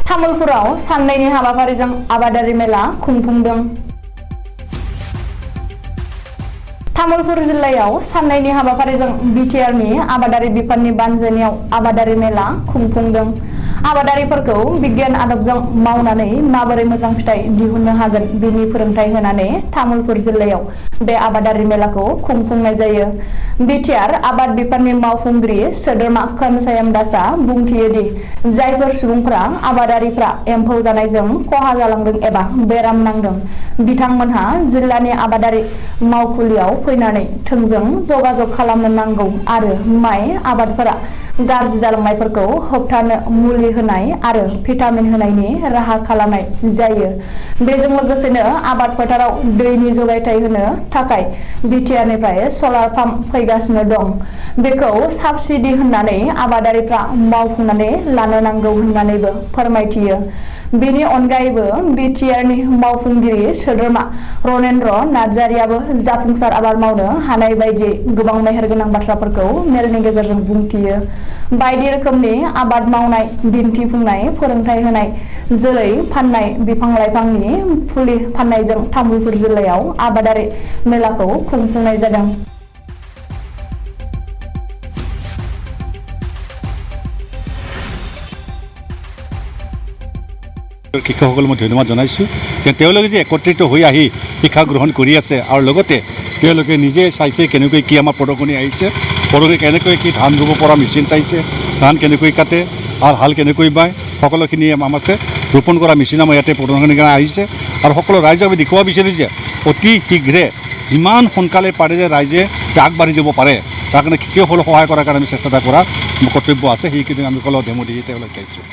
तामुलपुराव साननैनि हाबाफारिजों आबादारि मेला खुंफुंदों। तामुलपुर जिल्लायाव साननैनि हाबाफारिजों बिटिआरनि आबादारि बिफाननि बानजायनायाव आबादारि मेला खुंफुंदों। आबादारिफोरखौ बिगियान आदबजों मावनानै माबोरै मोजां फिथाइ दिहुननो हागोन बेनि फोरोंथाय होनानै तामुलपुर जिल्लायाव बे आबादारि मेलाखौ खुंफुंनाय जायो। बिटिआर आबाद बिफाननि मावफुंगिरि सोद्रोमा खोनसायाम दासआ बुंथियो दि जायफोर सुबुंफोरा आबादारिफ्रा एम्फौ जानायजों खहा जालांदों एबा बेराम नांदों बिथांमोनहा जिल्लानि आबादारि मावखुलियाव फैनानै थोंजों जगाजग खालामनो नांगौ आरो माइ आबादफोरा गाज्रि जालांनायफोरखौ होबथानो मुलि होनाय आरो भिटामिन होनायनि राहा खालामनाय जायो। बेजों लोगोसेनो आबाद फोथाराव दैनि जगायथाय होनो थाखाय बिटिआरनिफ्राय सलार पाम्प फैगासिनो दं। बेखौ साबसिडि होननानै आबादारिफ्रा मावफुंनानै लानो नांगौ होननानैबो फोरमायथियो। बेनि अनगायैबो बिटिआरनि मावफुंगिरि सोद्रोमा रनेन्द्र नार्जारियाबो जाफुंसार आबाद मावनो हानाय बायदि गोबां मेहेरगोनां बाथ्राफोरखौ मेलनि गेजेरजों बुंथियो। बायदि रोखोमनि आबाद मावनाय दिन्थिफुंनाय फोरोंथाय होनाय जोलै फाननाय बिफां लाइफांनि फुलि फाननायजों तामुलपुर जिल्लायाव आबादारि मेलाखौ खुंफुंनाय जादों। শিক্ষকসকল মই ধন্যবাদ জনাইছোঁ যে তেওঁলোকে যে একত্ৰিত হৈ আহি শিক্ষা গ্ৰহণ কৰি আছে আৰু লগতে তেওঁলোকে নিজে চাইছে কেনেকৈ কি আমাৰ প্ৰদৰ্শনী আহিছে, প্ৰদৰ্শনী কেনেকৈ কি ধান ৰুব পৰা মেচিন চাইছে, ধান কেনেকৈ কাটে আৰু হাল কেনেকৈ বায় সকলোখিনি আমাৰ আছে ৰোপণ কৰা মেচিন আমাৰ ইয়াতে প্ৰদৰ্শনীৰ কাৰণে আহিছে। আৰু সকলো ৰাইজক আমি দেখুৱাব বিচাৰিছোঁ যে অতি শীঘ্ৰে যিমান সোনকালে পাৰে যে ৰাইজে আগবাঢ়ি যাব পাৰে তাৰ কাৰণে কৃষকসকলক সহায় কৰাৰ কাৰণে আমি চেষ্টা কৰা কৰ্তব্য আছে। সেইখিনি আমি সকলো ডেমো দি তেওঁলোক আহিছোঁ।